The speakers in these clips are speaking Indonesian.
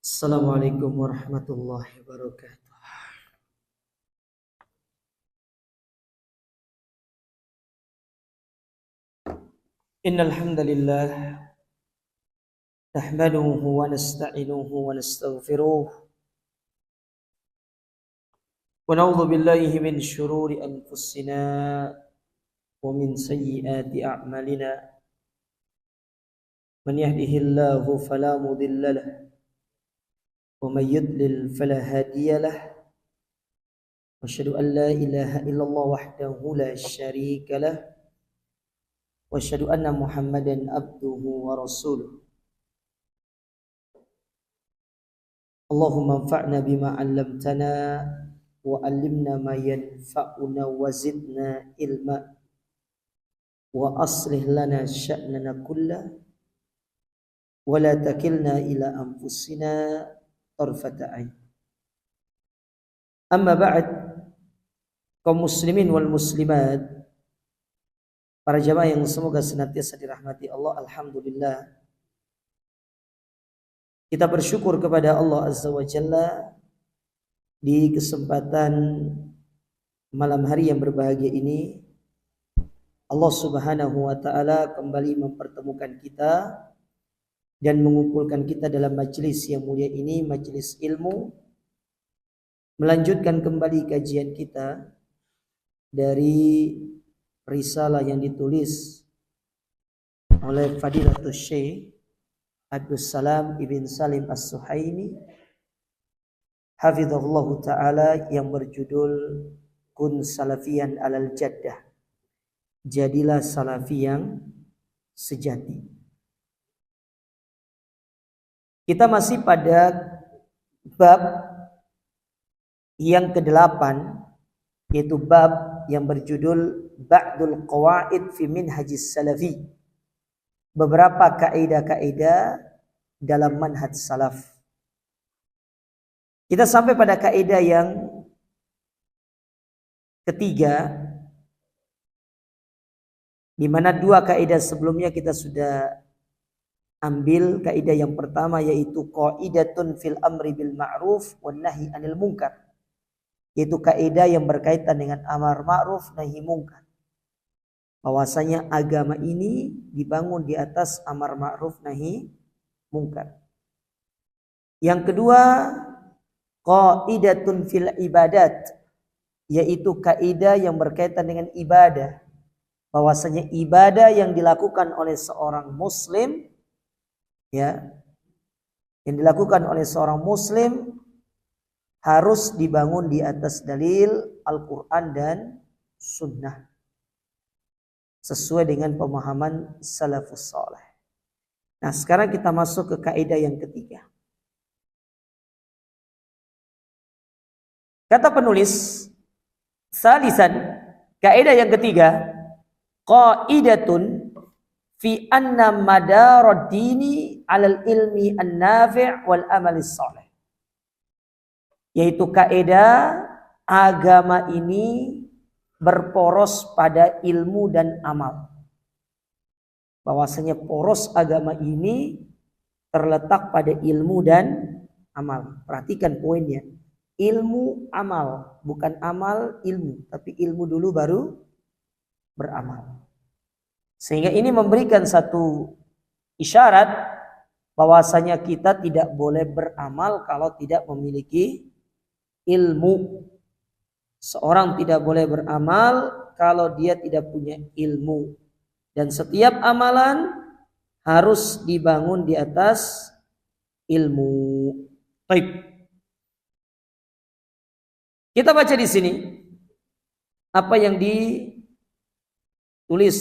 Assalamualaikum warahmatullahi wabarakatuh. Innal hamdalillah nahmaduhu wa nasta'inuhu wa nastaghfiruh wa na'udzu billahi min shururi anfusina wa min sayyiati a'malina. Man yahdihillahu fala mudilla lahu wa man yudlil fala hadiya lahu. Asyhadu an la ilaha illallah wahdahu la syarika lahu wa asyhadu anna Muhammadan abduhu wa rasuluh. Allahumma anfa'na bima 'allamtana wa 'allimna ma yanfa'una wa zidna ilma wa aslih lana sya'nana kullah wa la takilna ila anfusina tarfata 'ain. Amma ba'd, kaum muslimin wal muslimat, para jamaah yang semoga senantiasa dirahmati Allah, alhamdulillah kita bersyukur kepada Allah Azza wa Jalla di kesempatan malam hari yang berbahagia ini. Allah Subhanahu wa taala kembali mempertemukan kita dan mengumpulkan kita dalam majelis yang mulia ini, majelis ilmu, melanjutkan kembali kajian kita dari risalah yang ditulis oleh Fadilatul Syekh Abdus Salam Ibn Salim As-Suhaimi hafizahullah ta'ala, yang berjudul Kun Salafiyan Alal Jaddah, jadilah salafi yang sejati. Kita masih pada bab yang ke-8, yaitu bab yang berjudul Ba'dul Qawaid fi Minhajis Salafi, beberapa kaidah-kaidah dalam manhaj salaf. Kita sampai pada kaidah yang ketiga, di mana dua kaidah sebelumnya kita sudah ambil. Kaidah yang pertama yaitu qaidatun fil amri bil ma'ruf wan nahi anil munkar, yaitu kaidah yang berkaitan dengan amar ma'ruf nahi munkar. Bahwasanya agama ini dibangun di atas amar ma'ruf nahi munkar. Yang kedua, qaidatun fil ibadat, yaitu kaidah yang berkaitan dengan ibadah. Bahwasanya ibadah yang dilakukan oleh seorang muslim, ya, yang dilakukan oleh seorang muslim harus dibangun di atas dalil Al-Quran dan Sunnah, sesuai dengan pemahaman salafus saleh. Nah, sekarang kita masuk ke kaidah yang ketiga. Kata penulis, salisan, kaidah yang ketiga, qaidatun fi anna madarad dini 'alal ilmi an-nafi' wal amalis saleh. Yaitu kaidah agama ini berporos pada ilmu dan amal. Bahwasanya poros agama ini terletak pada ilmu dan amal. Perhatikan poinnya. Ilmu amal, bukan amal ilmu, tapi ilmu dulu baru beramal. Sehingga ini memberikan satu isyarat bahwasanya kita tidak boleh beramal kalau tidak memiliki ilmu. Seorang tidak boleh beramal kalau dia tidak punya ilmu. Dan setiap amalan harus dibangun di atas ilmu. Baik. Kita baca di sini apa yang ditulis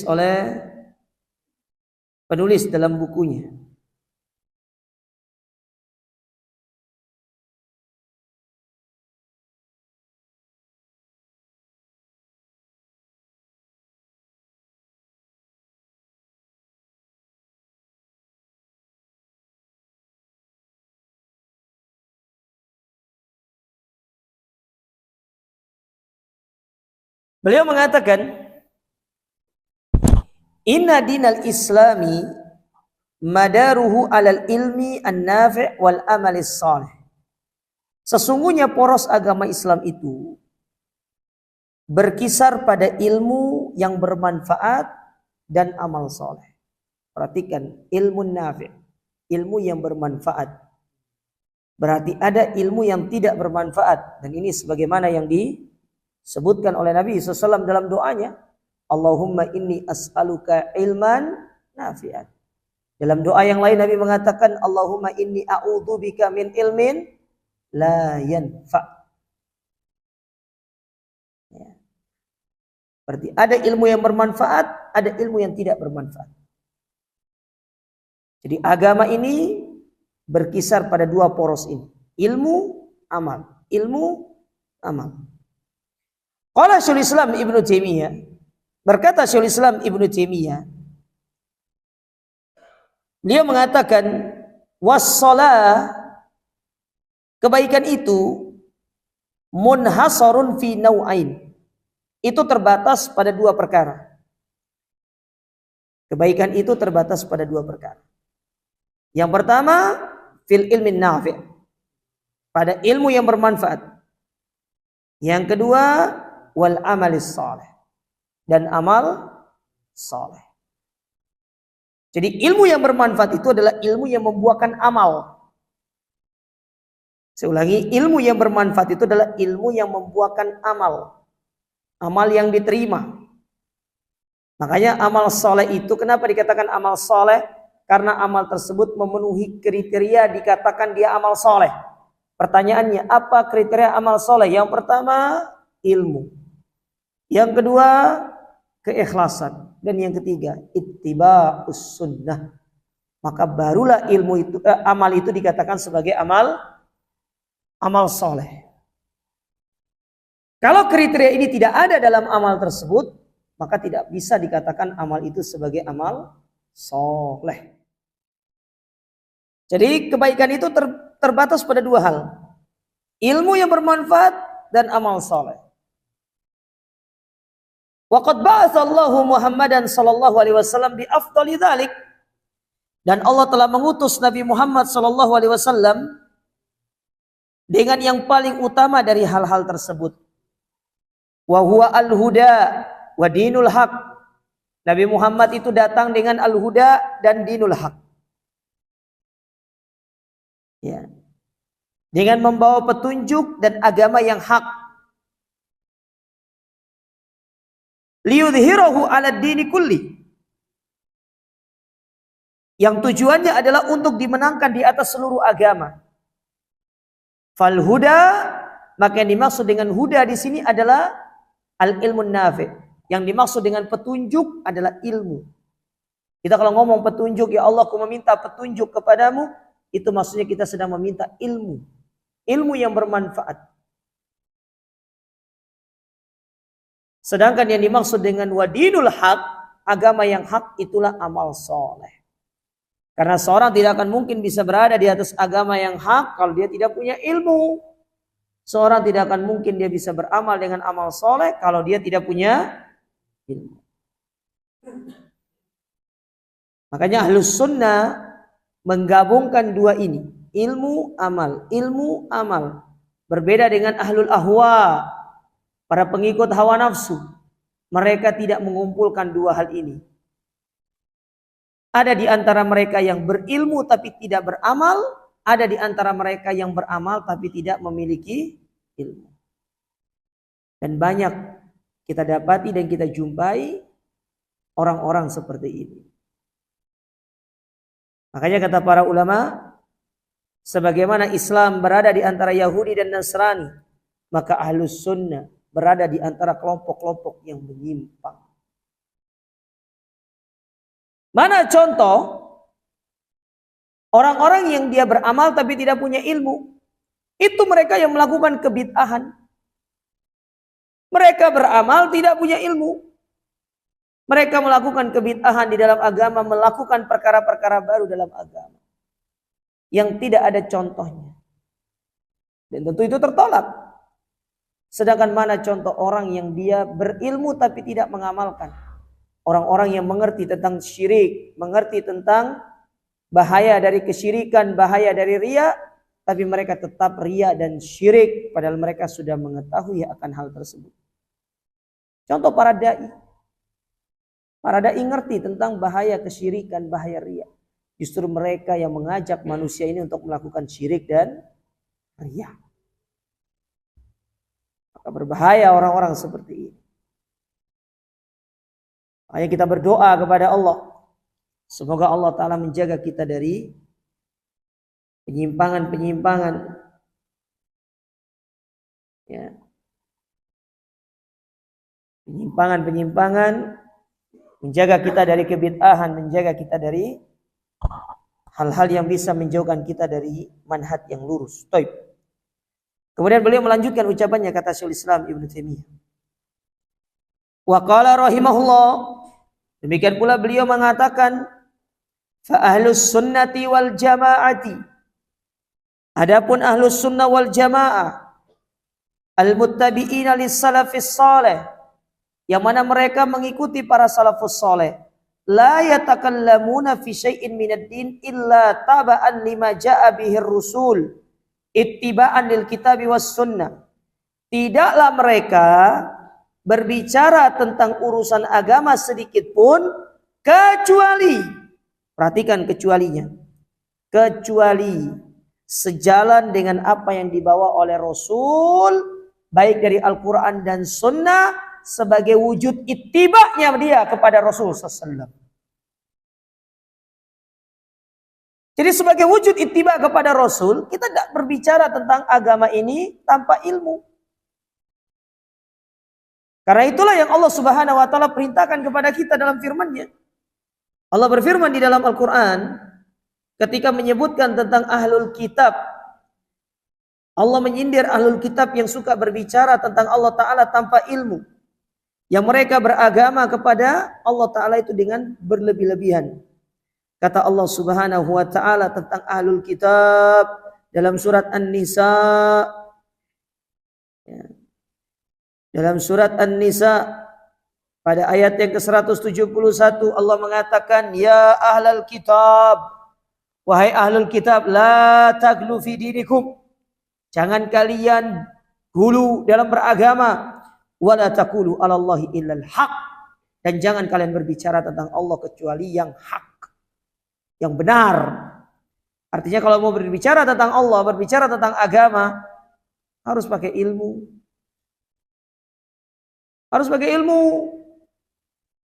oleh penulis dalam bukunya. Beliau mengatakan, inna dinal islami madaruhu 'alal ilmi an-nafi' wal amalis salih. Sesungguhnya poros agama Islam itu berkisar pada ilmu yang bermanfaat dan amal soleh. Perhatikan, ilmu nafi', ilmu yang bermanfaat. Berarti ada ilmu yang tidak bermanfaat. Dan ini sebagaimana yang disebutkan oleh Nabi SAW dalam doanya. Allahumma inni as'aluka ilman nafi'an. Dalam doa yang lain Nabi mengatakan, Allahumma inni a'udzubika min ilmin la yanfa'. Ya. Berarti ada ilmu yang bermanfaat, ada ilmu yang tidak bermanfaat. Jadi agama ini berkisar pada dua poros ini. Ilmu, amal. Ilmu, amal. Qala Syekhul Islam Ibnu Taimiyah, berkata Syekhul Islam Ibnu Taimiyah, dia mengatakan was-shalah, kebaikan itu munhasarun fi nau'ain. Itu terbatas pada dua perkara. Kebaikan itu terbatas pada dua perkara. Yang pertama, fil ilmin nafi', pada ilmu yang bermanfaat. Yang kedua, wal amalis salih, dan amal saleh. Jadi ilmu yang bermanfaat itu adalah ilmu yang membuahkan amal. Saya ulangi, ilmu yang bermanfaat itu adalah ilmu yang membuahkan amal. Amal yang diterima. Makanya amal saleh itu, kenapa dikatakan amal saleh? Karena amal tersebut memenuhi kriteria dikatakan dia amal soleh. Pertanyaannya, apa kriteria amal soleh? Yang pertama, ilmu. Yang kedua, keikhlasan. Dan yang ketiga, ittiba'us sunnah. Maka barulah ilmu itu, amal itu dikatakan sebagai amal soleh. Kalau kriteria ini tidak ada dalam amal tersebut, maka tidak bisa dikatakan amal itu sebagai amal soleh. Jadi kebaikan itu terbatas pada dua hal. Ilmu yang bermanfaat dan amal soleh. Wa qad ba'atsallahu Muhammadan sallallahu alaihi wasallam bi afdali dzalik. Dan Allah telah mengutus Nabi Muhammad sallallahu alaihi wasallam dengan yang paling utama dari hal-hal tersebut. Wa huwa al-huda wa dinul haq. Nabi Muhammad itu datang dengan al-huda dan dinul haq. Ya. Dengan membawa petunjuk dan agama yang hak. Liyudhhirahu 'ala dini kulli. Yang tujuannya adalah untuk dimenangkan di atas seluruh agama. Fal huda, maka yang dimaksud dengan huda di sini adalah al ilmun nafi'. Yang dimaksud dengan petunjuk adalah ilmu. Kita kalau ngomong petunjuk, ya Allah, aku meminta petunjuk kepadamu, itu maksudnya kita sedang meminta ilmu. Ilmu yang bermanfaat. Sedangkan yang dimaksud dengan wadinul haq, agama yang hak, itulah amal soleh. Karena seorang tidak akan mungkin bisa berada di atas agama yang hak kalau dia tidak punya ilmu. Seorang tidak akan mungkin dia bisa beramal dengan amal soleh kalau dia tidak punya ilmu. Makanya Ahlus Sunnah menggabungkan dua ini, ilmu amal, ilmu amal. Berbeda dengan ahlul ahwa, para pengikut hawa nafsu. Mereka tidak mengumpulkan dua hal ini. Ada di antara mereka yang berilmu tapi tidak beramal, ada di antara mereka yang beramal tapi tidak memiliki ilmu. Dan banyak kita dapati dan kita jumpai orang-orang seperti ini. Makanya kata para ulama, sebagaimana Islam berada di antara Yahudi dan Nasrani, maka Ahlus Sunnah berada di antara kelompok-kelompok yang menyimpang. Mana contoh orang-orang yang dia beramal tapi tidak punya ilmu? Itu mereka yang melakukan kebid'ahan. Mereka beramal tidak punya ilmu. Mereka melakukan kebid'ahan di dalam agama, melakukan perkara-perkara baru dalam agama yang tidak ada contohnya. Dan tentu itu tertolak. Sedangkan mana contoh orang yang dia berilmu tapi tidak mengamalkan? Orang-orang yang mengerti tentang syirik, mengerti tentang bahaya dari kesyirikan, bahaya dari riya, tapi mereka tetap riya dan syirik padahal mereka sudah mengetahui akan hal tersebut. Contoh para dai. Para dai ngerti tentang bahaya kesyirikan, bahaya riya. Justru mereka yang mengajak manusia ini untuk melakukan syirik dan riya. Maka berbahaya orang-orang seperti ini. Makanya kita berdoa kepada Allah. Semoga Allah Ta'ala menjaga kita dari penyimpangan-penyimpangan. Ya. Penyimpangan-penyimpangan. Menjaga kita dari kebid'ahan. Menjaga kita dari hal-hal yang bisa menjauhkan kita dari manhaj yang lurus. Taib. Kemudian beliau melanjutkan ucapannya, kata Syekhul Islam Ibnu Taimiyah. Wa qala rahimahullah. Demikian pula beliau mengatakan, fa ahlus sunnati wal jamaati. Adapun ahlus sunnah wal jamaah, al-muttabi'ina lis salafis salih, yang mana mereka mengikuti para salafus salih, la yatakallamuna fi syai'in minad din illa taba'an lima ja'a bihir rusul ittiba'an lil kitabi was sunnah. Tidaklah mereka berbicara tentang urusan agama sedikit pun kecuali, perhatikan kecualinya, kecuali sejalan dengan apa yang dibawa oleh Rasul, baik dari Al-Quran dan Sunnah, sebagai wujud ittiba'nya dia kepada Rasul SAW. Jadi sebagai wujud ittiba' kepada Rasul, kita tidak berbicara tentang agama ini tanpa ilmu. Karena itulah yang Allah Subhanahu wa taala perintahkan kepada kita dalam firman-Nya. Allah berfirman di dalam Al-Qur'an ketika menyebutkan tentang ahlul kitab. Allah menyindir ahlul kitab yang suka berbicara tentang Allah Ta'ala tanpa ilmu. Yang mereka beragama kepada Allah Ta'ala itu dengan berlebih-lebihan. Kata Allah Subhanahu wa taala tentang ahlul kitab dalam surat An-Nisa. Ya. Dalam surat An-Nisa pada ayat yang ke-171 Allah mengatakan, ya ahlal kitab, wahai ahlul kitab, la taglu fi dinikum, jangan kalian gulu dalam beragama, wala taqulu 'alallahi illal haq, dan jangan kalian berbicara tentang Allah kecuali yang hak, yang benar. Artinya kalau mau berbicara tentang Allah, berbicara tentang agama, harus pakai ilmu. Harus pakai ilmu.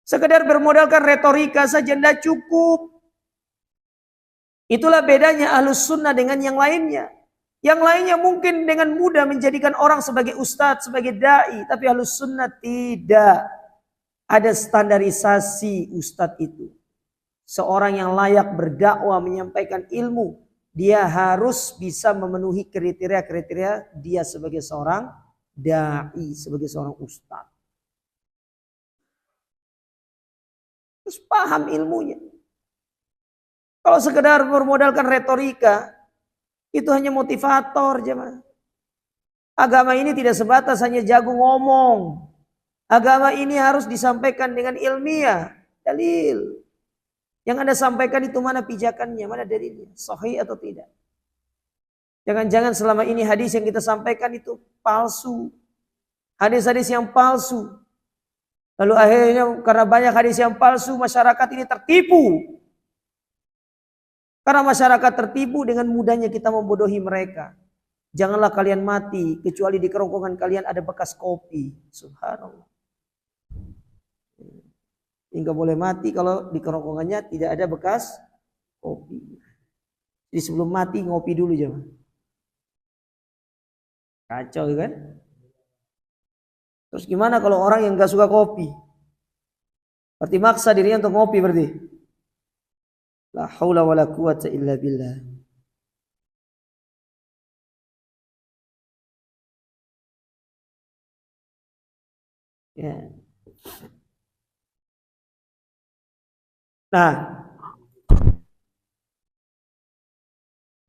Sekedar bermodalkan retorika saja tidak cukup. Itulah bedanya ahlus sunnah dengan yang lainnya. Yang lainnya mungkin dengan mudah menjadikan orang sebagai ustadz, sebagai da'i. Tapi ahlus sunnah tidak. Ada standarisasi ustadz itu. Seorang yang layak berdakwah, menyampaikan ilmu, dia harus bisa memenuhi kriteria-kriteria dia sebagai seorang da'i, sebagai seorang ustadz. Terus paham ilmunya. Kalau sekedar bermodalkan retorika, itu hanya motivator jemaah. Agama ini tidak sebatas hanya jago ngomong. Agama ini harus disampaikan dengan ilmiah, dalil. Yang Anda sampaikan itu mana pijakannya, mana dalilnya, sahih atau tidak. Jangan-jangan selama ini hadis yang kita sampaikan itu palsu. Hadis-hadis yang palsu. Lalu akhirnya karena banyak hadis yang palsu, masyarakat ini tertipu. Karena masyarakat tertipu, dengan mudahnya kita membodohi mereka. Janganlah kalian mati kecuali di kerongkongan kalian ada bekas kopi. Subhanallah. Hingga boleh mati kalau di kerongkongannya tidak ada bekas kopi. Jadi sebelum mati ngopi dulu jangan. Kacau kan? Terus gimana kalau orang yang gak suka kopi? Berarti maksa dirinya untuk ngopi berarti. La haula wala quwata illa billah. Ya. Nah,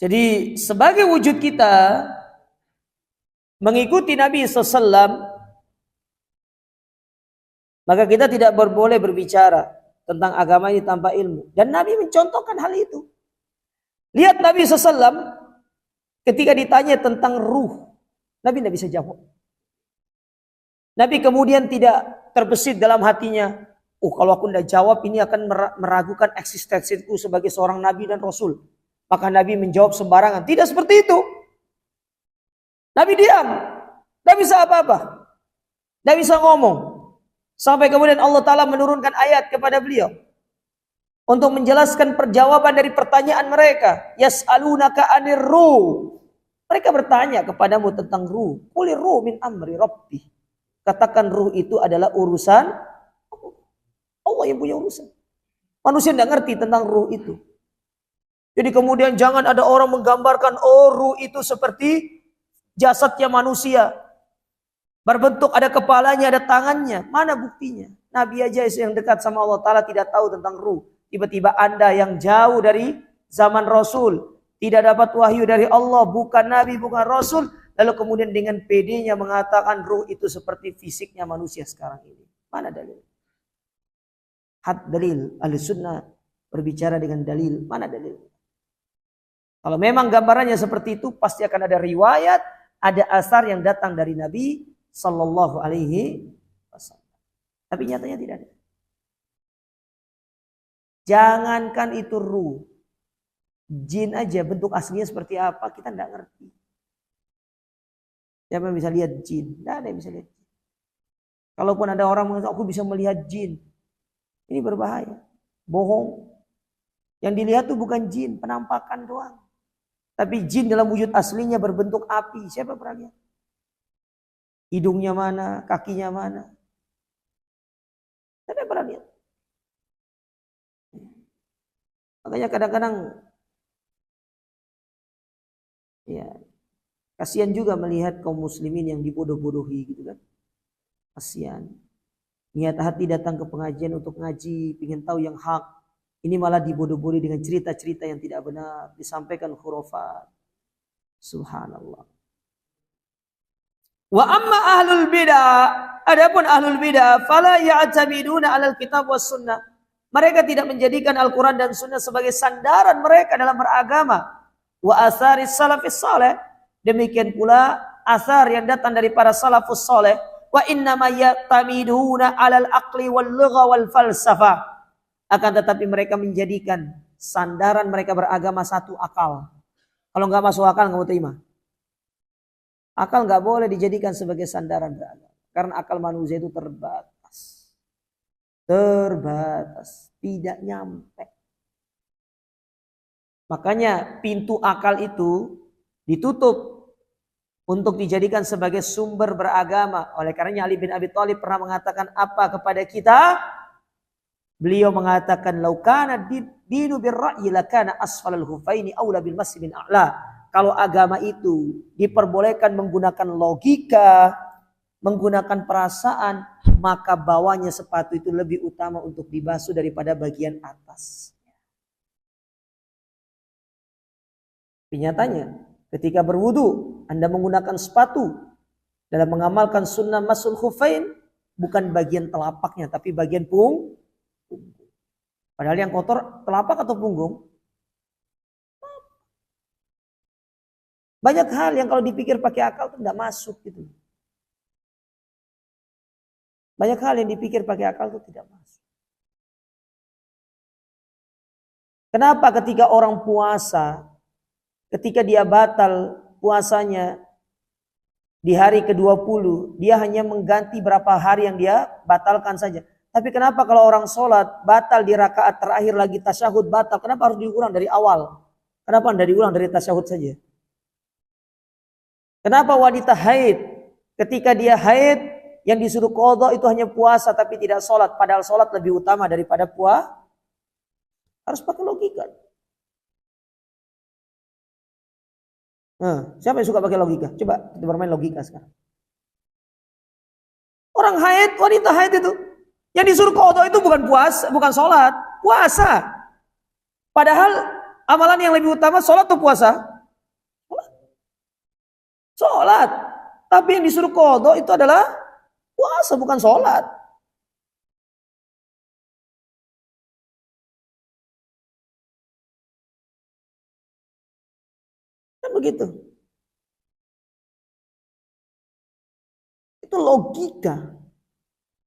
jadi sebagai wujud kita mengikuti Nabi SAW, maka kita tidak boleh berbicara tentang agama ini tanpa ilmu. Dan Nabi mencontohkan hal itu. Lihat Nabi SAW ketika ditanya tentang ruh, Nabi tidak bisa jawab. Nabi kemudian tidak terbesit dalam hatinya, kalau aku tidak jawab ini akan meragukan eksistensiku sebagai seorang Nabi dan Rasul. Maka Nabi menjawab sembarangan. Tidak seperti itu. Nabi diam. Tidak bisa apa-apa. Tidak bisa ngomong. Sampai kemudian Allah Ta'ala menurunkan ayat kepada beliau. Untuk menjelaskan perjawaban dari pertanyaan mereka. Yas'alunaka anir ruh. Mereka bertanya kepadamu tentang ruh. Qulir ruh min amri rabbi. Katakan ruh itu adalah urusan Allah yang punya urusan. Manusia tidak ngerti tentang ruh itu. Jadi kemudian jangan ada orang menggambarkan, oh ruh itu seperti jasadnya manusia. Berbentuk ada kepalanya, ada tangannya. Mana buktinya? Nabi aja yang dekat sama Allah Ta'ala tidak tahu tentang ruh. Tiba-tiba Anda yang jauh dari zaman Rasul. Tidak dapat wahyu dari Allah. Bukan Nabi, bukan Rasul. Lalu kemudian dengan pedenya mengatakan ruh itu seperti fisiknya manusia sekarang ini. Mana dalil? Had dalil. Ahli sunnah berbicara dengan dalil. Mana dalil? Kalau memang gambarannya seperti itu, pasti akan ada riwayat, ada asar yang datang dari Nabi Sallallahu Alaihi Wasallam. Tapi nyatanya tidak ada. Jangankan itu ruh, jin aja bentuk aslinya seperti apa kita tidak ngerti. Siapa yang bisa lihat jin? Tidak ada yang bisa lihat jin. Kalaupun ada orang mengatakan aku bisa melihat jin, ini berbahaya, bohong. Yang dilihat itu bukan jin, penampakan doang. Tapi jin dalam wujud aslinya berbentuk api. Siapa pernah lihat? Hidungnya mana, kakinya mana? Siapa pernah lihat? Makanya kadang-kadang ya kasihan juga melihat kaum muslimin yang dibodoh-bodohi gitu kan. Kasihan. Niat hati datang ke pengajian untuk ngaji, ingin tahu yang hak. Ini malah dibodoh-bodohi dengan cerita-cerita yang tidak benar, disampaikan khurafat. Subhanallah. Wa amma ahlul bidah, adapun ahlul bidah, fala ya'tamiduna 'alal kitab was sunnah. Mereka tidak menjadikan Al-Quran dan Sunnah sebagai sandaran mereka dalam beragama. Wa asaris salafis saleh. Demikian pula asar yang datang dari para salafus saleh. Wa innama ya'tamiduna 'alal aqli wal lugha wal falsafah. Akan tetapi mereka menjadikan sandaran mereka beragama satu akal. Kalau nggak masuk akal nggak mau terima. Akal nggak boleh dijadikan sebagai sandaran beragama. Karena akal manusia itu terbatas. Terbatas. Tidak nyampe. Makanya pintu akal itu ditutup untuk dijadikan sebagai sumber beragama. Oleh karenanya Ali bin Abi Thalib pernah mengatakan apa kepada kita? Beliau mengatakan laukana dinu birra'yi lakana asfalal hufaini aula bil masyi min a'la. Kalau agama itu diperbolehkan menggunakan logika, menggunakan perasaan, maka bawahnya sepatu itu lebih utama untuk dibasuh daripada bagian atas. Nyatanya, ketika berwudu, Anda menggunakan sepatu dalam mengamalkan sunnah masul khufain, bukan bagian telapaknya, tapi bagian punggung. Padahal yang kotor telapak atau punggung. Banyak hal yang kalau dipikir pakai akal itu tidak masuk gitu. Banyak hal yang dipikir pakai akal itu tidak masuk. Kenapa ketika orang puasa, ketika dia batal puasanya di hari ke-20, dia hanya mengganti berapa hari yang dia batalkan saja. Tapi kenapa kalau orang sholat batal di rakaat terakhir lagi tasyahud batal, kenapa harus diulang dari awal? Kenapa tidak diulang dari tasyahud saja? Kenapa wanita haid ketika dia haid yang disuruh qadha itu hanya puasa tapi tidak sholat, padahal sholat lebih utama daripada puasa? Harus pakai logika. Siapa yang suka pakai logika? Coba kita bermain logika sekarang. Orang haid, wanita haid itu yang disuruh qadha itu bukan puasa, bukan sholat, puasa. Padahal amalan yang lebih utama sholat atau puasa? Sholat. Tapi yang disuruh qadha itu adalah puasa, bukan sholat. begitu. Itu logika.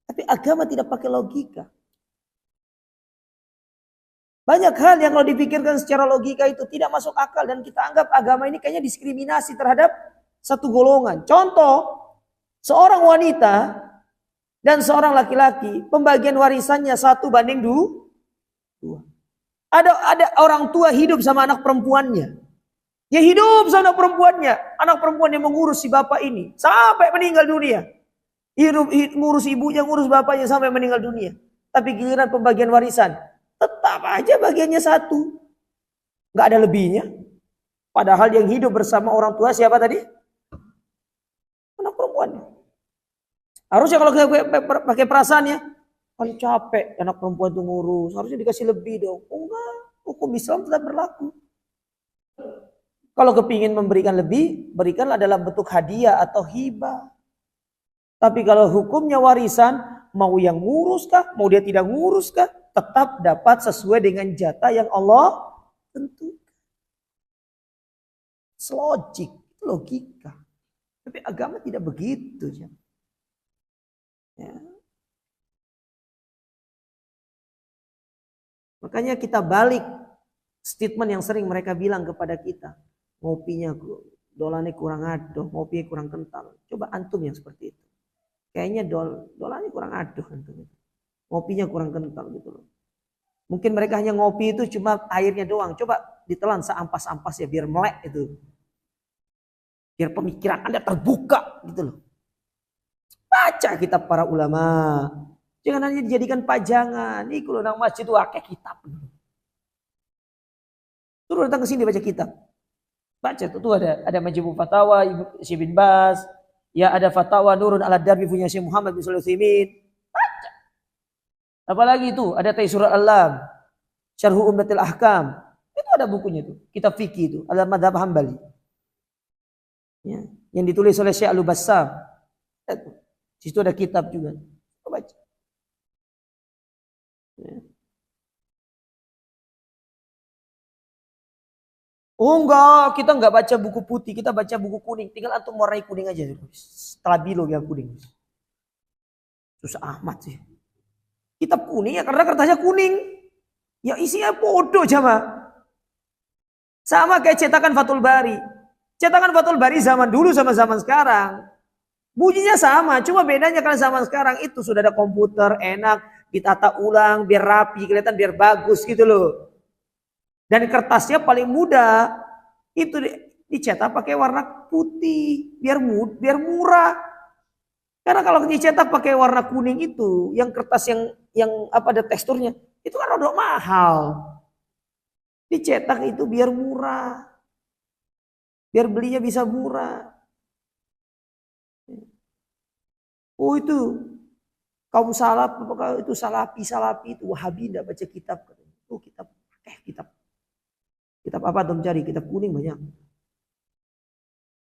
Tapi agama tidak pakai logika. Banyak hal yang kalau dipikirkan secara logika itu tidak masuk akal. Dan kita anggap agama ini kayaknya diskriminasi terhadap satu golongan. Contoh, seorang wanita dan seorang laki-laki, pembagian warisannya 1:2. Ada orang tua hidup sama anak perempuannya. Dia hidup sama anak perempuannya. Anak perempuan yang mengurus si bapak ini sampai meninggal dunia. Hidup ngurus ibunya, ngurus bapaknya sampai meninggal dunia. Tapi giliran pembagian warisan, tetap aja bagiannya 1. Nggak ada lebihnya. Padahal yang hidup bersama orang tua siapa tadi? Anak perempuannya. Harusnya kalau pakai perasaannya, kan capek anak perempuan itu ngurus. Harusnya dikasih lebih dong. Oh enggak, hukum Islam tetap berlaku. Kalau kepingin memberikan lebih, berikanlah dalam bentuk hadiah atau hibah. Tapi kalau hukumnya warisan, mau yang ngurus kah, mau dia tidak ngurus kah, tetap dapat sesuai dengan jatah yang Allah tentukan. Logik, logika. Tapi agama tidak begitu. Ya. Makanya kita balik statement yang sering mereka bilang kepada kita. Ngopinya dolane kurang adoh, ngopinya kurang kental. Coba antum yang seperti itu. Kayaknya dolane kurang adoh antum. Ngopinya kurang kental gitu loh. Mungkin mereka hanya ngopi itu cuma airnya doang. Coba ditelan seampas-ampas ya biar melek itu. Biar pemikiran Anda terbuka gitu loh. Baca kitab para ulama. Jangan hanya dijadikan pajangan. Nih kalau nang masjid itu akeh kitab. Suruh datang ke sini baca kitab. Baca tuh ada Majmu' Fatawa Syekh bin Baz, ya ada Fatawa Nurun ala Darbi punya Syekh Muhammad bin Shalih Utsaimin. Baca. Apalagi itu ada Taisirul Alam, Syarh Umdatul Ahkam. Itu ada bukunya tuh, kitab fikih itu, ada Madzhab Hambali. Ya, yang ditulis oleh Syekh Al-Bassam. Di situ ada kitab juga. Baca. Ya. Oh enggak, kita enggak baca buku putih, kita baca buku kuning. Tinggal antum warnai kuning aja. Stabilo yang kuning. Susah amat sih. Kitab kuning ya karena kertasnya kuning. Ya isinya bodoh jamaah. Sama kayak cetakan Fathul Bari. Cetakan Fathul Bari zaman dulu sama zaman sekarang. Bunyinya sama, cuma bedanya karena zaman sekarang itu sudah ada komputer, enak, ditata ulang, biar rapi, kelihatan biar bagus gitu loh. Dan kertasnya paling mudah itu dicetak pakai warna putih biar murah. Karena kalau dicetak pakai warna kuning itu, yang kertas yang apa ada teksturnya, itu kan rada mahal. Dicetak itu biar murah. Biar belinya bisa murah. Oh itu kaum salaf, itu salafi itu Wahabi tidak baca kitab. Oh kitab, kitab. Kitab apa antum cari? Kitab kuning banyak.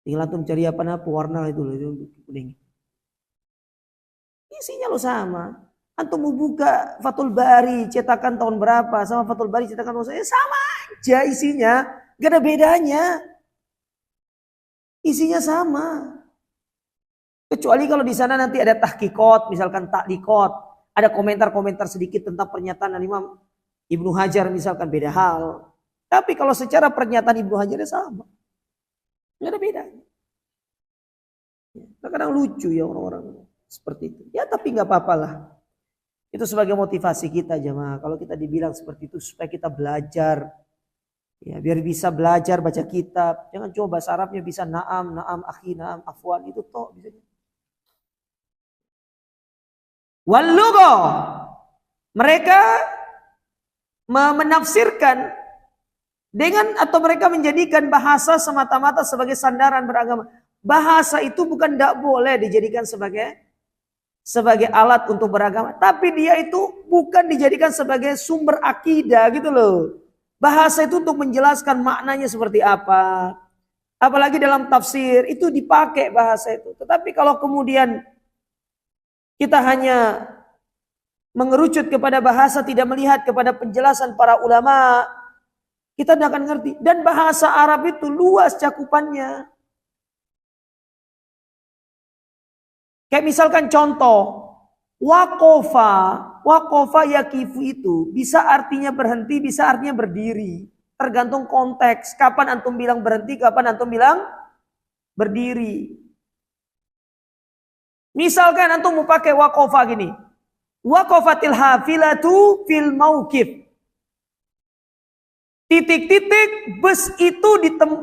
Tinggal antum cari apa warna itu kuning. Isinya lo sama. Antum mau buka Fathul Bari cetakan tahun berapa sama Fathul Bari cetakan tahun saya sama aja isinya, gak ada bedanya. Isinya sama. Kecuali kalau di sana nanti ada tahqiqat, misalkan takliqat, ada komentar-komentar sedikit tentang pernyataan Imam Ibnu Hajar misalkan beda hal. Tapi kalau secara pernyataan Ibnu Hajar sama. Nggak ada bedanya. Kadang lucu ya orang-orang seperti itu. Ya tapi nggak apa-apa lah. Itu sebagai motivasi kita jemaah. Kalau kita dibilang seperti itu supaya kita belajar. Ya biar bisa belajar baca kitab. Jangan coba bahasa Arabnya bisa na'am, akhi, na'am, afwan. Itu toh bisa. Wal-lugha. Mereka menafsirkan dengan atau mereka menjadikan bahasa semata-mata sebagai sandaran beragama. Bahasa itu bukan tidak boleh dijadikan sebagai alat untuk beragama. Tapi dia itu bukan dijadikan sebagai sumber akidah gitu loh. Bahasa itu untuk menjelaskan maknanya seperti apa. Apalagi dalam tafsir itu dipakai bahasa itu. Tetapi kalau kemudian kita hanya mengerucut kepada bahasa tidak melihat kepada penjelasan para ulama, Kita tidak akan ngerti. Dan bahasa Arab itu luas cakupannya. Kayak misalkan contoh, wakofa yakifu itu bisa artinya berhenti, bisa artinya berdiri. Tergantung konteks. Kapan antum bilang berhenti, kapan antum bilang berdiri. Misalkan antum mau pakai wakofa gini. Wakofatil hafilatu fil mauqif. Titik-titik bus itu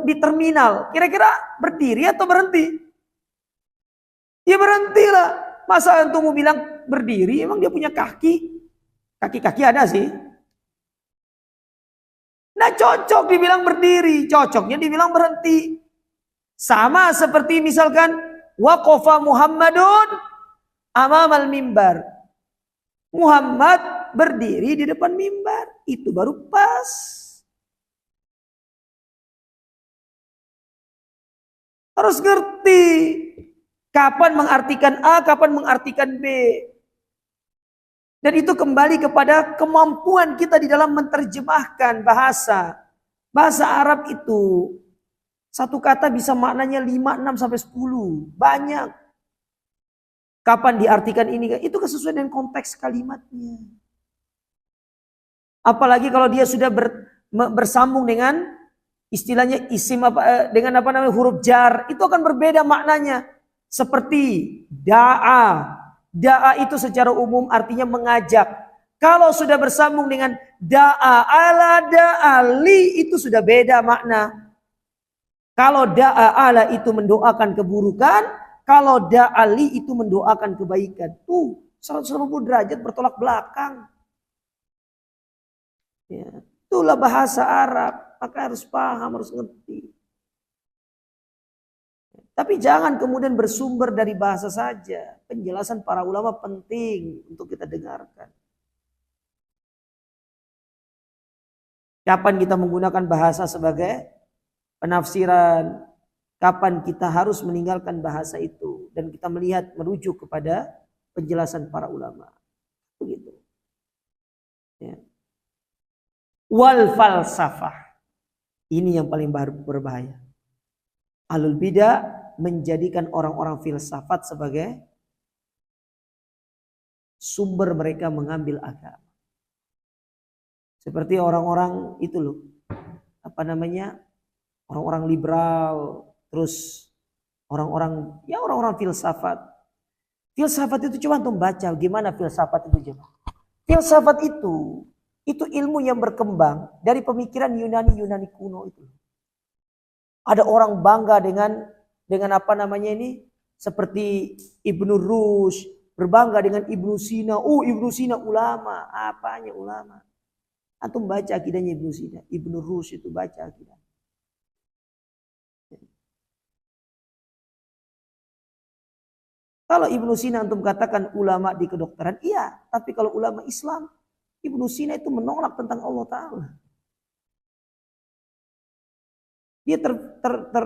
di terminal. Kira-kira berdiri atau berhenti? Ya berhentilah. Masa antum mau bilang berdiri? Emang dia punya kaki? Kaki-kaki ada sih. Nah cocok dibilang berdiri. Cocoknya dibilang berhenti. Sama seperti misalkan waqafa Muhammadun amamal mimbar. Muhammad berdiri di depan mimbar. Itu baru pas. Harus ngerti kapan mengartikan A, kapan mengartikan B. Dan itu kembali kepada kemampuan kita di dalam menerjemahkan bahasa. Bahasa Arab itu satu kata bisa maknanya 5, 6 sampai 10. Banyak. Kapan diartikan ini? Itu kesesuaian dengan konteks kalimatnya. Apalagi kalau dia sudah bersambung dengan istilahnya isim dengan huruf jar, itu akan berbeda maknanya. Seperti da'a. Da'a itu secara umum artinya mengajak. Kalau sudah bersambung dengan da'a ala da'ali, itu sudah beda makna. Kalau da'a ala itu mendoakan keburukan, kalau da'ali itu mendoakan kebaikan. 180 derajat bertolak belakang. Ya, itulah bahasa Arab. Maka harus paham, harus ngerti. Tapi jangan kemudian bersumber dari bahasa saja. Penjelasan para ulama penting untuk kita dengarkan. Kapan kita menggunakan bahasa sebagai penafsiran? Kapan kita harus meninggalkan bahasa itu? Dan kita melihat, merujuk kepada penjelasan para ulama. Begitu. Ya. Wal falsafah. Ini yang paling berbahaya. Ahlul bidah menjadikan orang-orang filsafat sebagai sumber mereka mengambil agama. Seperti orang-orang itu loh. Orang-orang liberal, terus orang-orang filsafat. Filsafat itu cuma untuk baca gimana filsafat itu coba. Filsafat itu ilmu yang berkembang dari pemikiran Yunani kuno itu. Ada orang bangga dengan seperti Ibnu Rushd, berbangga dengan Ibnu Sina. Ibnu Sina ulama. Apanya ulama? Antum baca akidahnya Ibnu Sina. Ibnu Rushd itu baca akidah. Kalau Ibnu Sina antum katakan ulama di kedokteran, iya. Tapi kalau ulama Islam, Ibnu Sina itu menolak tentang Allah Ta'ala. Dia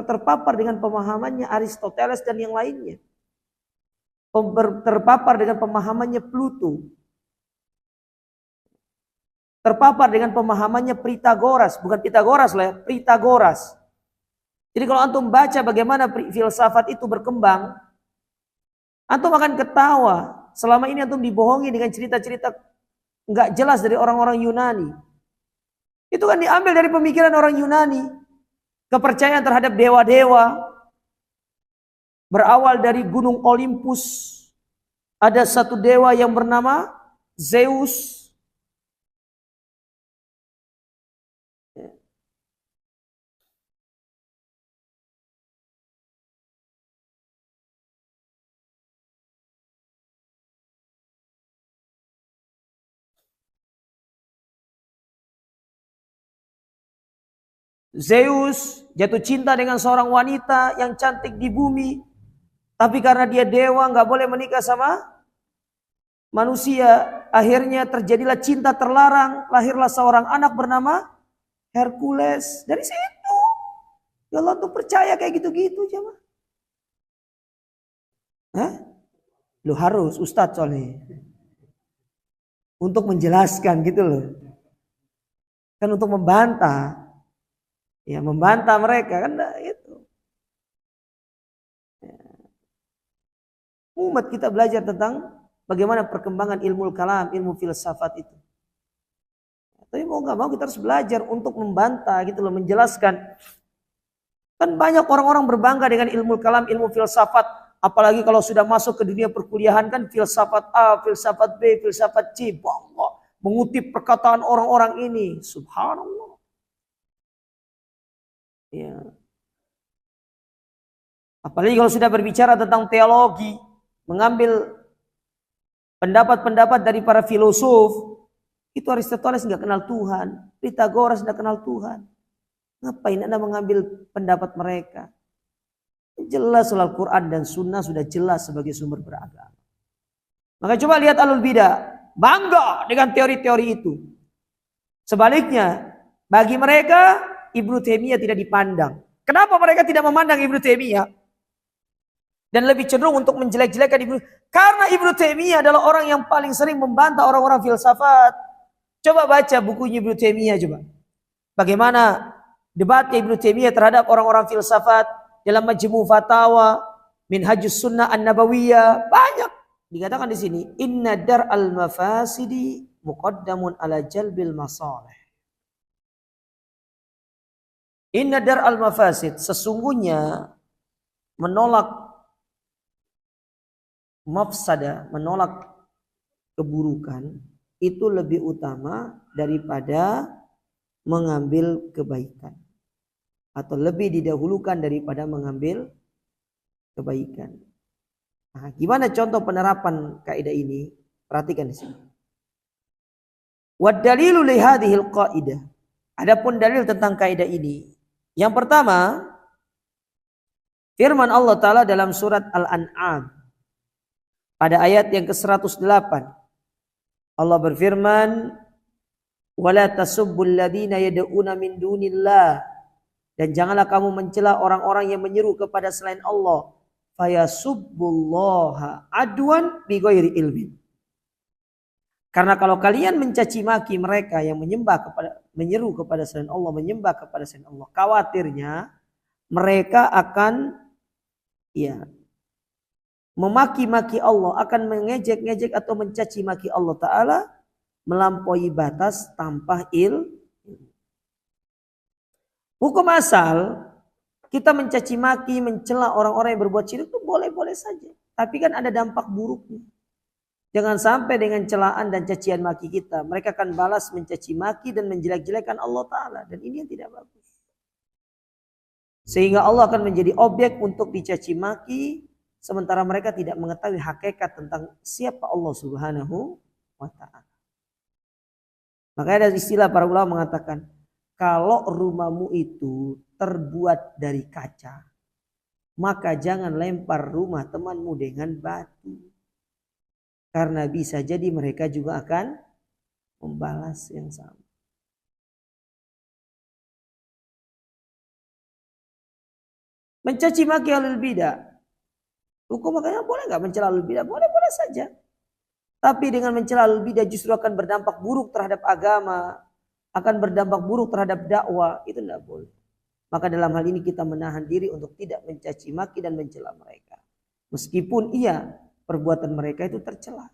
terpapar dengan pemahamannya Aristoteles dan yang lainnya. Terpapar dengan pemahamannya Pluto. Terpapar dengan pemahamannya Pythagoras. Bukan Pythagoras lah ya, Pythagoras. Jadi kalau antum baca bagaimana filsafat itu berkembang, antum akan ketawa. Selama ini antum dibohongi dengan cerita-cerita nggak jelas dari orang-orang Yunani. Itu kan diambil dari pemikiran orang Yunani. Kepercayaan terhadap dewa-dewa. Berawal dari gunung Olympus. Ada satu dewa yang bernama Zeus. Zeus jatuh cinta dengan seorang wanita yang cantik di bumi. Tapi karena dia dewa nggak boleh menikah sama manusia. Akhirnya terjadilah cinta terlarang. Lahirlah seorang anak bernama Hercules. Dari situ. Ya Allah tuh percaya kayak gitu-gitu jemaah. Lu harus Ustadz soalnya. Untuk menjelaskan gitu loh. Kan untuk membantah. Ya, membantah mereka kan itu. Ya. Umat kita belajar tentang bagaimana perkembangan ilmu kalam, ilmu filsafat itu. Tapi mau nggak mau kita harus belajar untuk membantah gitu loh, menjelaskan. Kan banyak orang-orang berbangga dengan ilmu kalam, ilmu filsafat. Apalagi kalau sudah masuk ke dunia perkuliahan kan filsafat A, filsafat B, filsafat C. Bangga mengutip perkataan orang-orang ini. Subhanallah. Ya. Apalagi kalau sudah berbicara tentang teologi, mengambil pendapat-pendapat dari para filosof. Itu Aristoteles nggak kenal Tuhan, Pythagoras nggak kenal Tuhan. Ngapain Anda mengambil pendapat mereka? Jelas Al-Quran dan Sunnah sudah jelas sebagai sumber beragama. Maka coba lihat Ahlul Bidah, bangga dengan teori-teori itu. Sebaliknya, bagi mereka Ibnu Taimiyah tidak dipandang. Kenapa mereka tidak memandang Ibnu Taimiyah? Dan lebih cenderung untuk menjelek-jelekan Ibnu. Karena Ibnu Taimiyah adalah orang yang paling sering membantah orang-orang filsafat. Coba baca bukunya Ibnu Taimiyah coba. Bagaimana debatnya Ibnu Taimiyah terhadap orang-orang filsafat dalam Majmu' Fatawa, Minhajus Sunnah An-Nabawiyah, banyak dikatakan di sini, inna dar'al mafasidi muqaddamun ala jalbil masalih. Inna dar'al mafasid, sesungguhnya menolak mafsada, menolak keburukan itu lebih utama daripada mengambil kebaikan, atau lebih didahulukan daripada mengambil kebaikan. Nah, gimana contoh penerapan kaidah ini? Perhatikan di sini. Wad dalilu li hadhil qaidah. Adapun dalil tentang kaidah ini, yang pertama firman Allah Ta'ala dalam surat Al-An'am pada ayat yang ke-108. Allah berfirman, wala tasubbul ladzina yad'una min dunillah, dan janganlah kamu mencela orang-orang yang menyeru kepada selain Allah, fayasubbullaha adwan bighairi ilmin. Karena kalau kalian mencaci maki mereka yang menyeru kepada selain Allah, menyembah kepada selain Allah, khawatirnya mereka akan memaki-maki Allah, akan mengejek-ngejek atau mencaci maki Allah Ta'ala melampaui batas tanpa hukum asal kita mencaci maki, mencela orang-orang yang berbuat syirik itu boleh-boleh saja. Tapi kan ada dampak buruknya. Jangan sampai dengan celaan dan cacian maki kita, mereka akan balas mencaci maki dan menjelek-jelekan Allah Ta'ala. Dan ini yang tidak bagus. Sehingga Allah akan menjadi objek untuk dicaci maki, sementara mereka tidak mengetahui hakikat tentang siapa Allah Subhanahu wa Ta'ala. Makanya ada istilah para ulama mengatakan, kalau rumahmu itu terbuat dari kaca, maka jangan lempar rumah temanmu dengan batu. Karena bisa jadi mereka juga akan membalas yang sama. Mencaci maki ahlul bidah, hukum makanya boleh nggak mencela ahlul bidah? Boleh-boleh saja. Tapi dengan mencela ahlul bidah justru akan berdampak buruk terhadap agama, akan berdampak buruk terhadap dakwah, itu tidak boleh. Maka dalam hal ini kita menahan diri untuk tidak mencaci maki dan mencela mereka. Meskipun perbuatan mereka itu tercela.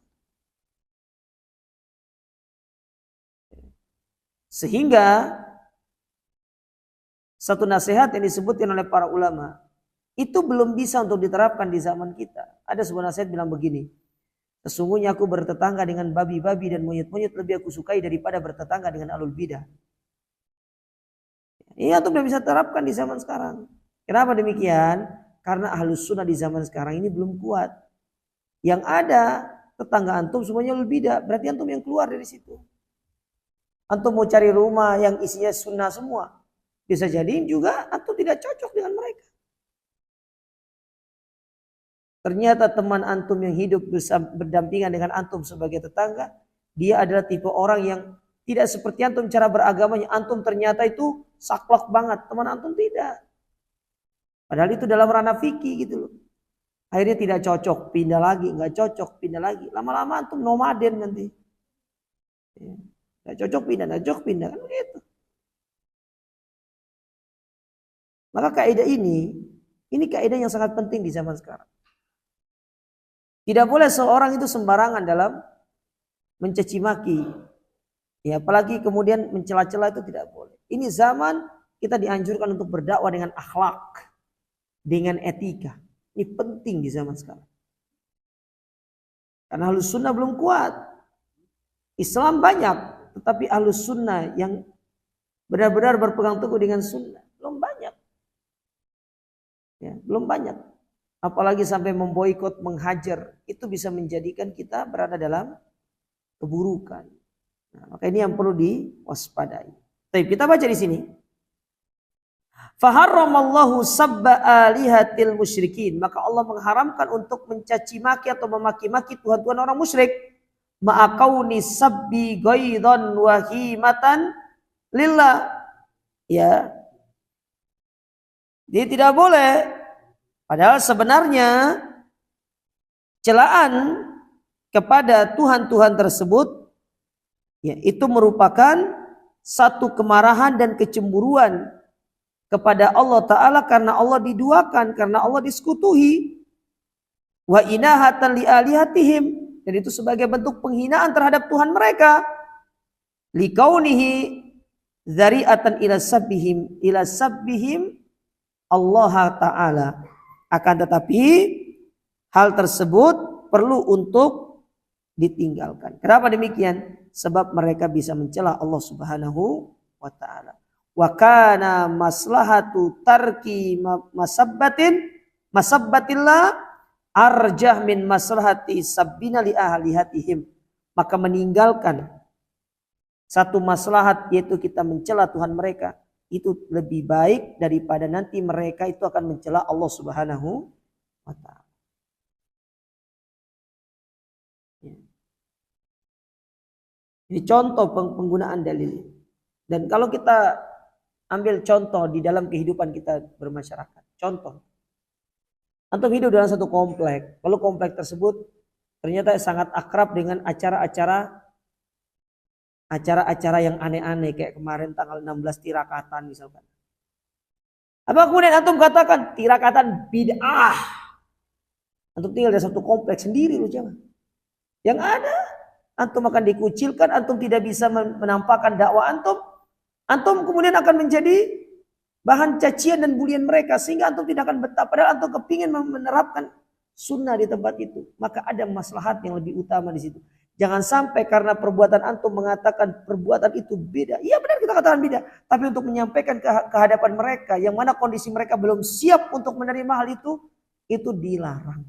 Sehingga satu nasihat yang disebutkan oleh para ulama itu belum bisa untuk diterapkan di zaman kita. Ada sebuah nasihat bilang begini, sesungguhnya aku bertetangga dengan babi-babi dan monyet-monyet lebih aku sukai daripada bertetangga dengan ahlul bidah. Ini itu belum bisa terapkan di zaman sekarang. Kenapa demikian? Karena ahlus sunnah di zaman sekarang ini belum kuat. Yang ada tetangga antum semuanya ahlul bidah, berarti antum yang keluar dari situ. Antum mau cari rumah yang isinya sunnah semua, bisa jadi juga antum tidak cocok dengan mereka. Ternyata teman antum yang hidup berdampingan dengan antum sebagai tetangga, dia adalah tipe orang yang tidak seperti antum cara beragamanya. Antum ternyata itu saklek banget, teman antum tidak. Padahal itu dalam ranah fikih gitu loh. Akhirnya tidak cocok, pindah lagi, nggak cocok, pindah lagi. Lama-lama antum nomaden nanti. Nggak cocok pindah, nggak cocok pindah, kan begitu. Maka kaidah ini kaidah yang sangat penting di zaman sekarang. Tidak boleh seorang itu sembarangan dalam mencaci maki. Ya, apalagi kemudian mencela-cela itu tidak boleh. Ini zaman kita dianjurkan untuk berdakwah dengan akhlak, dengan etika. Ini penting di zaman sekarang. Karena Ahlus Sunnah belum kuat. Islam banyak, tetapi Ahlus Sunnah yang benar-benar berpegang teguh dengan Sunnah belum banyak. Ya, belum banyak. Apalagi sampai memboikot, menghajar, itu bisa menjadikan kita berada dalam keburukan. Nah, maka ini yang perlu diwaspadai. Baik, kita baca di sini. Faharramallahu sabba alihatil musyrikin. Maka Allah mengharamkan untuk mencaci maki atau memaki-maki Tuhan-Tuhan orang musyrik. Ma'akauni sabbi ghaidhan wahimatan lillah. Ya. Dia tidak boleh. Padahal sebenarnya celaan kepada Tuhan-Tuhan tersebut, ya, itu merupakan satu kemarahan dan kecemburuan kepada Allah Ta'ala karena Allah diduakan, karena Allah disekutuhi. Wa inahatan li alihatihim, dan itu sebagai bentuk penghinaan terhadap Tuhan mereka. Likaunihi dzari'atan ila sabbihim Allah Ta'ala. Akan tetapi hal tersebut perlu untuk ditinggalkan. Kenapa demikian? Sebab mereka bisa mencela Allah Subhanahu wa Ta'ala. Wa kana maslahatu tarki masabbatillah arjah min maslahati sabbina li ahlihatihim. Maka meninggalkan satu maslahat, yaitu kita mencela Tuhan mereka, itu lebih baik daripada nanti mereka itu akan mencela Allah Subhanahu wa Ta'ala. Ini contoh penggunaan dalil. Dan kalau kita ambil contoh di dalam kehidupan kita bermasyarakat. Contoh. Antum hidup dalam satu komplek. Lalu komplek tersebut ternyata sangat akrab dengan acara-acara yang aneh-aneh. Kayak kemarin tanggal 16 tirakatan misalkan. Apa kemudian antum katakan tirakatan bid'ah? Antum tinggal di satu komplek sendiri loh jangan. Yang ada antum akan dikucilkan, antum tidak bisa menampakkan dakwah antum. Antum kemudian akan menjadi bahan cacian dan bulian mereka. Sehingga antum tidak akan betah. Padahal antum kepingin menerapkan sunnah di tempat itu. Maka ada maslahat yang lebih utama di situ. Jangan sampai karena perbuatan antum mengatakan perbuatan itu beda. Iya benar kita katakan beda. Tapi untuk menyampaikan ke hadapan mereka. Yang mana kondisi mereka belum siap untuk menerima hal itu dilarang.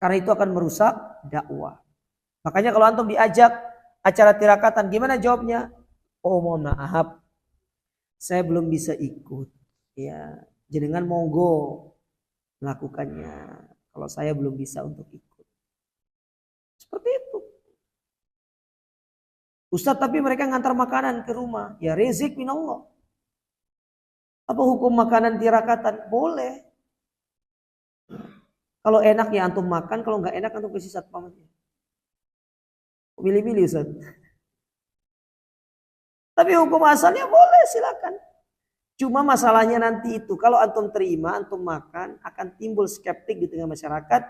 Karena itu akan merusak dakwah. Makanya kalau antum diajak acara tirakatan, gimana jawabnya? Oh mohon maaf, saya belum bisa ikut. Ya, jenengan monggo melakukannya. Kalau saya belum bisa untuk ikut. Seperti itu. Ustaz, tapi mereka ngantar makanan ke rumah. Ya rezeki minallah. Apa hukum makanan tirakatan? Boleh. Kalau enak ya antum makan, kalau nggak enak antum kasih satpamnya. Pilih-pilih Ustaz. Tapi hukum asalnya boleh silakan. Cuma masalahnya nanti itu kalau antum terima, antum makan, akan timbul skeptik di tengah masyarakat.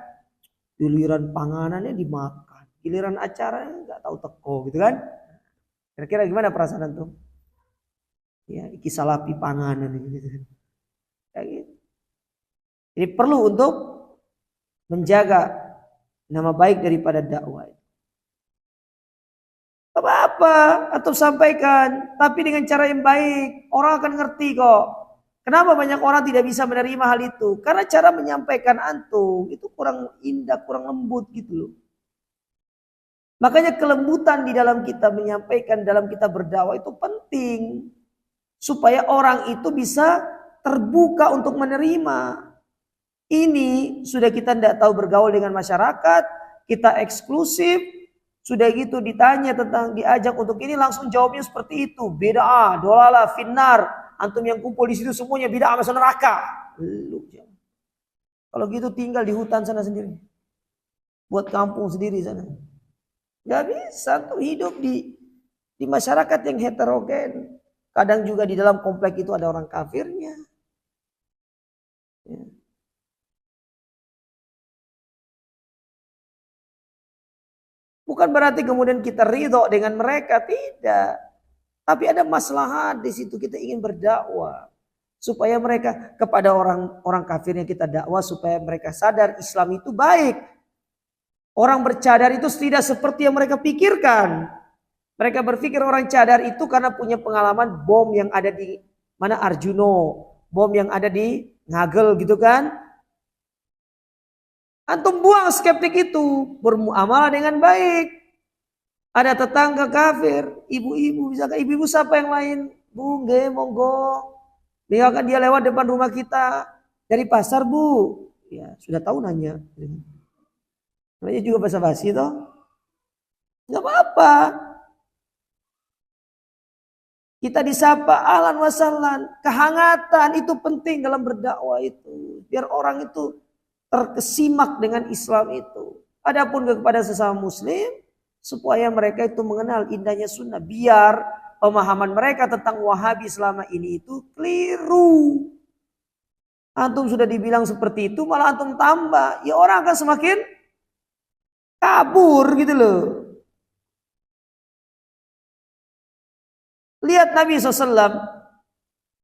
Giliran panganannya dimakan, giliran acaranya nggak tahu teko gitu kan? Kira-kira gimana perasaan antum? Ya, iki salapi panganan gitu. Kayak gitu. Jadi perlu untuk menjaga nama baik daripada dakwah. Apa-apa atau sampaikan, tapi dengan cara yang baik, orang akan ngerti kok. Kenapa banyak orang tidak bisa menerima hal itu? Karena cara menyampaikan antum itu kurang indah, kurang lembut gitu loh. Makanya kelembutan di dalam kita menyampaikan, dalam kita berdakwah itu penting. Supaya orang itu bisa terbuka untuk menerima. Ini sudah kita tidak tahu bergaul dengan masyarakat, kita eksklusif. Sudah gitu ditanya tentang diajak untuk ini langsung jawabnya seperti itu. Bid'ah, dolalah, finnar. Antum yang kumpul di situ semuanya bid'ah masuk neraka. Lu jangan. Kalau gitu tinggal di hutan sana sendiri. Buat kampung sendiri sana. Gak bisa tuh hidup di masyarakat yang heterogen. Kadang juga di dalam komplek itu ada orang kafirnya. Ya. Bukan berarti kemudian kita ridho dengan mereka, tidak. Tapi ada maslahat di situ, kita ingin berdakwah supaya mereka kepada orang kafir yang kita dakwah supaya mereka sadar Islam itu baik. Orang bercadar itu tidak seperti yang mereka pikirkan. Mereka berpikir orang cadar itu karena punya pengalaman bom yang ada di mana Arjuno, bom yang ada di Ngagel gitu kan. Antum buang skeptik itu, bermuamalah dengan baik. Ada tetangga kafir, ibu-ibu, misalkan ibu-ibu siapa yang lain? Bu, nggih, monggo. Misalkan dia lewat depan rumah kita dari pasar, Bu. Ya, sudah tahu nanya. Namanya juga basa-basi toh. Enggak apa-apa. Kita disapa ahlan wa sahlan. Kehangatan itu penting dalam berdakwah itu. Biar orang itu terkesimak dengan Islam itu. Adapun kepada sesama muslim, supaya mereka itu mengenal indahnya sunnah. Biar pemahaman mereka tentang Wahabi selama ini itu keliru. Antum sudah dibilang seperti itu, malah antum tambah. Ya orang akan semakin kabur gitu loh. Lihat Nabi SAW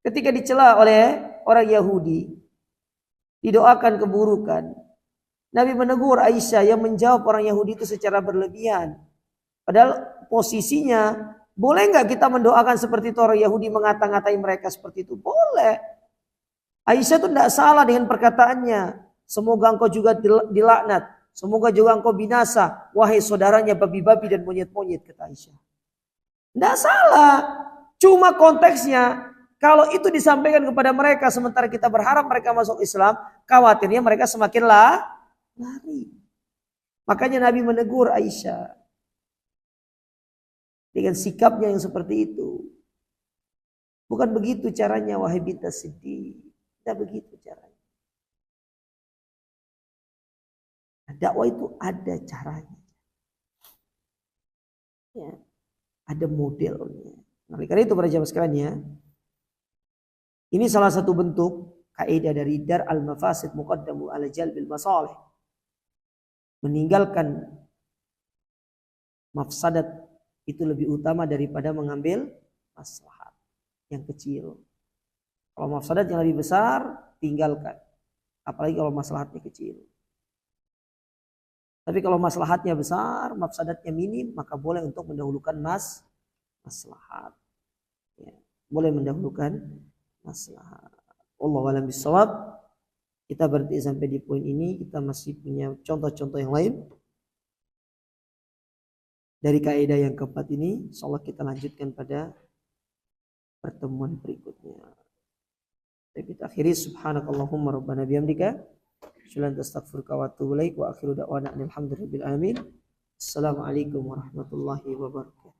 ketika dicela oleh orang Yahudi. Didoakan keburukan. Nabi menegur Aisyah yang menjawab orang Yahudi itu secara berlebihan. Padahal posisinya, boleh nggak kita mendoakan seperti itu orang Yahudi mengata-ngatai mereka seperti itu? Boleh. Aisyah itu tidak salah dengan perkataannya. Semoga engkau juga dilaknat. Semoga juga engkau binasa. Wahai saudaranya babi-babi dan monyet-monyet, kata Aisyah. Tidak salah. Cuma konteksnya, kalau itu disampaikan kepada mereka sementara kita berharap mereka masuk Islam, khawatirnya mereka semakin lari. Makanya Nabi menegur Aisyah dengan sikapnya yang seperti itu. Bukan begitu caranya wahai binti Siddiq. Tidak begitu caranya. Dakwah itu ada caranya. Ya, ada modelnya. Nah, karena itu para jamaah sekalian ya. Ini salah satu bentuk kaidah dari dar al-mafasid muqaddamu ala jalbil masalih. Meninggalkan mafsadat itu lebih utama daripada mengambil maslahat yang kecil. Kalau mafsadat yang lebih besar, tinggalkan. Apalagi kalau maslahatnya kecil. Tapi kalau maslahatnya besar, mafsadatnya minim, maka boleh untuk mendahulukan maslahat. Ya, boleh mendahulukan maslahat. Wallahu a'lam bishawab. Kita berhenti sampai di poin ini. Kita masih punya contoh-contoh yang lain dari kaidah yang keempat ini. Insyaallah kita lanjutkan pada pertemuan berikutnya. Kita akhiri subhanakallahumma rabbana bihamdika asyhadu an la ilaha illa anta astaghfiruka wa atubu ilaik wa akhiru da'wana alhamdulillahi rabbil alamin. Assalamualaikum warahmatullahi wabarakatuh.